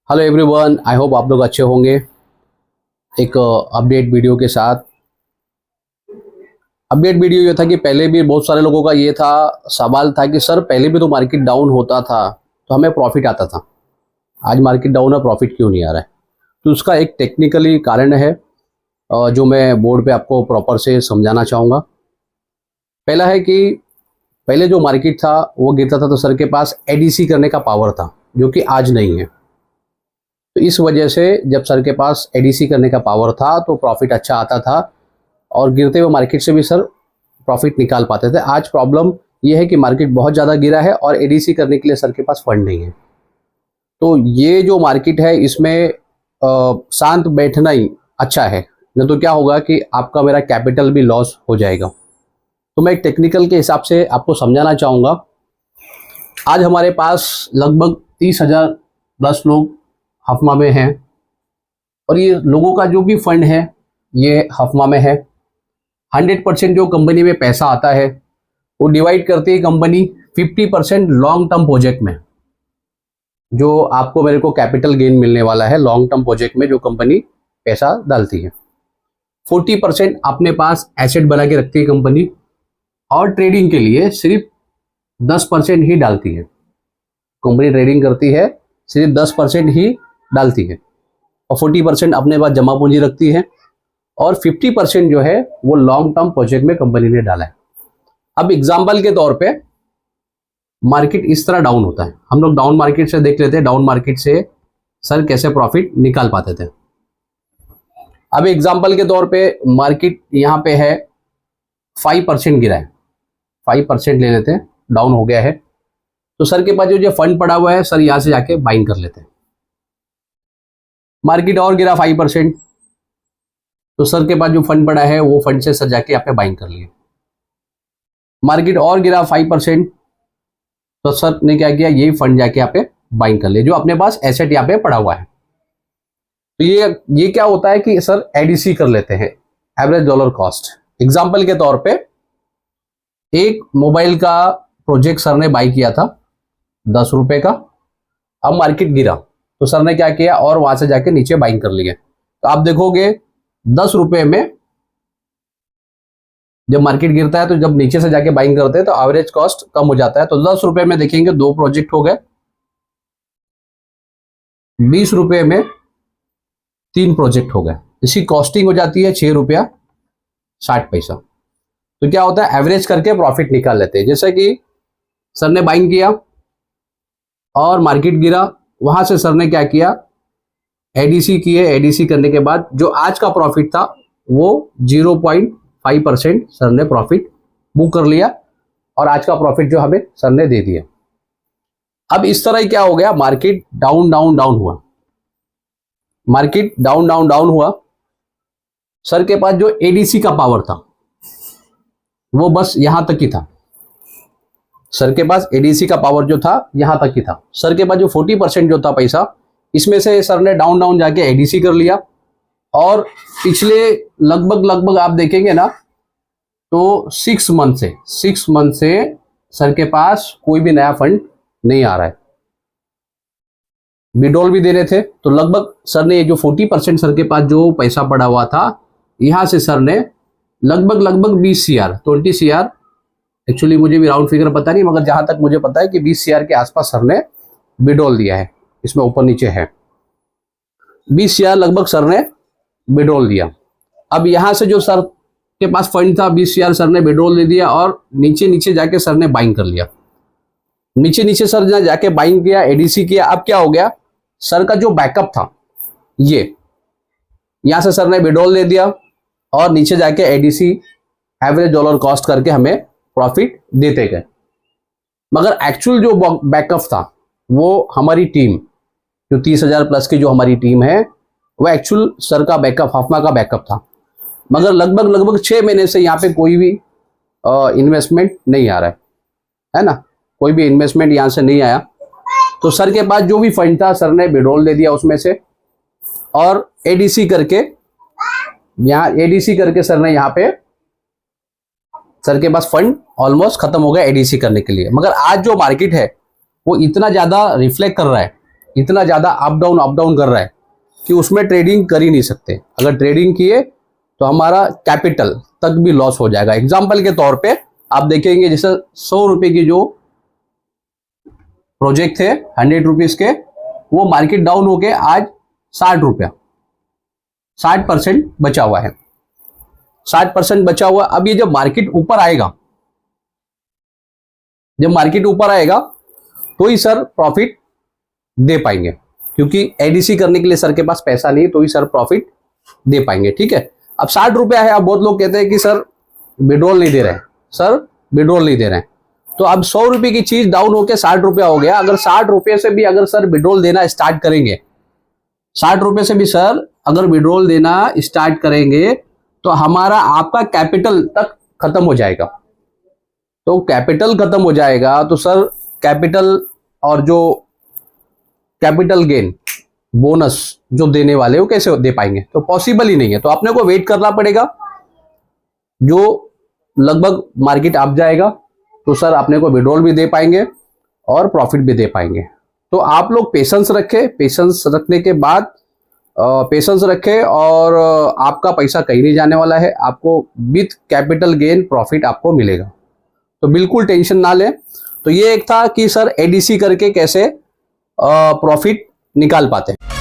Hello everyone, I hope आप लोग अच्छे होंगे। एक अपडेट वीडियो के साथ। अपडेट वीडियो ये था कि पहले भी बहुत सारे लोगों का ये था सवाल था कि सर पहले भी तो मार्केट डाउन होता था तो हमें प्रॉफिट आता था, आज मार्केट डाउन है प्रॉफिट क्यों नहीं आ रहा है। तो उसका एक टेक्निकली कारण है जो मैं बोर्ड पे आपको प्रॉपर से समझाना चाहूँगा। पहला है कि पहले जो मार्केट था वो गिरता था तो सर के पास एडीसी करने का पावर था, जो कि आज नहीं है। तो इस वजह से जब सर के पास एडीसी करने का पावर था तो प्रॉफिट अच्छा आता था और गिरते हुए मार्केट से भी सर प्रॉफिट निकाल पाते थे। आज प्रॉब्लम ये है कि मार्केट बहुत ज़्यादा गिरा है और एडीसी करने के लिए सर के पास फंड नहीं है। तो ये जो मार्केट है इसमें शांत बैठना ही अच्छा है, नहीं तो क्या होगा कि आपका मेरा कैपिटल भी लॉस हो जाएगा। तो मैं एक टेक्निकल के हिसाब से आपको समझाना चाहूँगा। आज हमारे पास लगभग 30,000 प्लस लोग हफमा में हैं और ये लोगों का जो भी फंड है ये हफमा में है। 100% जो कंपनी में पैसा आता है वो डिवाइड करती है कंपनी 50% लॉन्ग टर्म प्रोजेक्ट में, जो आपको मेरे को कैपिटल गेन मिलने वाला है लॉन्ग टर्म प्रोजेक्ट में जो कंपनी पैसा डालती है। 40% अपने पास एसेट बना के रखती है कंपनी और ट्रेडिंग के लिए सिर्फ 10% ही डालती है। कंपनी ट्रेडिंग करती है सिर्फ 10% ही डालती है और 40% अपने पास जमा पूंजी रखती है और 50% जो है वो लॉन्ग टर्म प्रोजेक्ट में कंपनी ने डाला है। अब एग्जांपल के तौर पे मार्केट इस तरह डाउन होता है, हम लोग डाउन मार्केट से देख लेते हैं डाउन मार्केट से सर कैसे प्रॉफिट निकाल पाते थे। अब एग्जांपल के तौर पे मार्केट यहाँ पे है 5% गिरा है, 5% ले लेते हैं, डाउन हो गया है। तो सर के पास जो फंड पड़ा हुआ है सर यहाँ से जाके बाइंग कर लेते हैं। मार्केट और गिरा 5%, तो सर के पास जो फंड पड़ा है वो फंड से सर जाके यहाँ पे बाइंग कर लिए। मार्केट और गिरा 5%, तो सर ने क्या किया, यही फंड जाके यहाँ पे बाइंग कर लिए जो अपने पास एसेट यहाँ पे पड़ा हुआ है। तो ये क्या होता है कि सर एडीसी कर लेते हैं, एवरेज डॉलर कॉस्ट। एग्जाम्पल के तौर पे एक मोबाइल का प्रोजेक्ट सर ने बाई किया था 10 रुपए का, अब मार्केट गिरा तो सर ने क्या किया और वहां से जाके नीचे बाइंग कर लिए। तो आप देखोगे 10 रुपए में जब मार्केट गिरता है तो जब नीचे से जाके बाइंग करते हैं तो एवरेज कॉस्ट कम हो जाता है। तो 10 रुपए में देखेंगे 2 प्रोजेक्ट हो गए, 20 रुपए में 3 प्रोजेक्ट हो गए, इसकी कॉस्टिंग हो जाती है 6 रुपया 60 पैसा। तो क्या होता है, एवरेज करके प्रॉफिट निकाल लेते हैं। जैसे कि सर ने बाइंग किया और मार्केट गिरा, वहां से सर ने क्या किया, एडीसी किए। एडीसी करने के बाद जो आज का प्रॉफिट था वो 0.5% सर ने प्रॉफिट बुक कर लिया और आज का प्रॉफिट जो हमें सर ने दे दिया। अब इस तरह ही क्या हो गया, मार्केट डाउन डाउन डाउन हुआ, मार्केट डाउन डाउन डाउन हुआ। सर के पास जो एडीसी का पावर था वो बस यहां तक ही था, सर के पास एडीसी का पावर जो था यहां तक ही था। सर के पास जो 40% जो था पैसा, इसमें से सर ने डाउन डाउन जाके एडीसी कर लिया और पिछले लगभग आप देखेंगे ना तो 6 मंथ से सर के पास कोई भी नया फंड नहीं आ रहा है। विड्रॉल भी दे रहे थे तो लगभग सर ने जो 40% सर के पास जो पैसा पड़ा हुआ था यहां से सर ने लगभग 20 CR 20 CR, एक्चुअली मुझे भी राउंड फिगर पता नहीं मगर जहां तक मुझे पता है कि 20 CR के आसपास सर ने विड्रॉल दिया है। इसमें ऊपर नीचे है 20 CR लगभग सर ने विड्रॉल दिया। अब यहां से जो सर के पास फंड था 20 CR सर ने विड्रॉल दे दिया और नीचे जाके सर ने बाइंग कर लिया। नीचे सर ने जाके बाइंग किया, एडीसी किया। अब क्या हो गया, सर का जो बैकअप था ये यहां से सर ने विड्रॉल दे दिया और नीचे जाके एडीसी एवरेज डॉलर कॉस्ट करके हमें प्रॉफिट देते गए। मगर एक्चुअल जो बैकअप था वो हमारी टीम जो 30,000 प्लस की जो हमारी टीम है वो एक्चुअल सर का बैकअप, हफमा का बैकअप था। मगर लगभग 6 महीने से यहाँ पे कोई भी इन्वेस्टमेंट नहीं आ रहा है ना, कोई भी इन्वेस्टमेंट यहाँ से नहीं आया। तो सर के पास जो भी फंड था सर ने विड्रॉल दे दिया उसमें से और एडीसी करके सर ने यहाँ पे सर के पास फंड ऑलमोस्ट खत्म हो गया एडीसी करने के लिए। मगर आज जो मार्केट है वो इतना ज्यादा रिफ्लेक्ट कर रहा है इतना ज़्यादा अप डाउन कर रहा है कि उसमें ट्रेडिंग कर ही नहीं सकते। अगर ट्रेडिंग किए तो हमारा कैपिटल तक भी लॉस हो जाएगा। एग्जाम्पल के तौर पे आप देखेंगे जैसे 100 रुपए की जो प्रोजेक्ट थे 100 रुपीज के, वो मार्केट डाउन होके आज 60 रुपया, 60% बचा हुआ है, 60% बचा हुआ। अब ये जब मार्केट ऊपर आएगा, जब मार्केट ऊपर आएगा तो ही सर प्रॉफिट दे पाएंगे, क्योंकि एडीसी करने के लिए सर के पास पैसा नहीं है, तो ही सर प्रॉफिट दे पाएंगे। ठीक है, अब 60 रुपया है। अब बहुत लोग कहते हैं कि सर विड्रॉल नहीं दे रहे हैं, सर विड्रॉल नहीं दे रहे हैं। तो अब 100 रुपए की चीज डाउन होकर 60 रुपया हो गया। अगर 60 रुपये से भी अगर सर विड्रॉल देना स्टार्ट करेंगे, 60 रुपये से भी सर अगर विड्रॉल देना स्टार्ट करेंगे तो हमारा आपका कैपिटल तक खत्म हो जाएगा। तो कैपिटल खत्म हो जाएगा तो सर कैपिटल और जो कैपिटल गेन बोनस जो देने वाले हो कैसे दे पाएंगे? तो पॉसिबल ही नहीं है। तो अपने को वेट करना पड़ेगा, जो लगभग मार्केट अप जाएगा तो सर अपने को विड्रॉल भी दे पाएंगे और प्रॉफिट भी दे पाएंगे। तो आप लोग पेशेंस रखें, पेशेंस रखने के बाद पेशेंस रखें और आपका पैसा कहीं नहीं जाने वाला है, आपको विथ कैपिटल गेन प्रॉफिट आपको मिलेगा। तो बिल्कुल टेंशन ना लें। तो ये एक था कि सर एडीसी करके कैसे प्रॉफिट निकाल पाते हैं।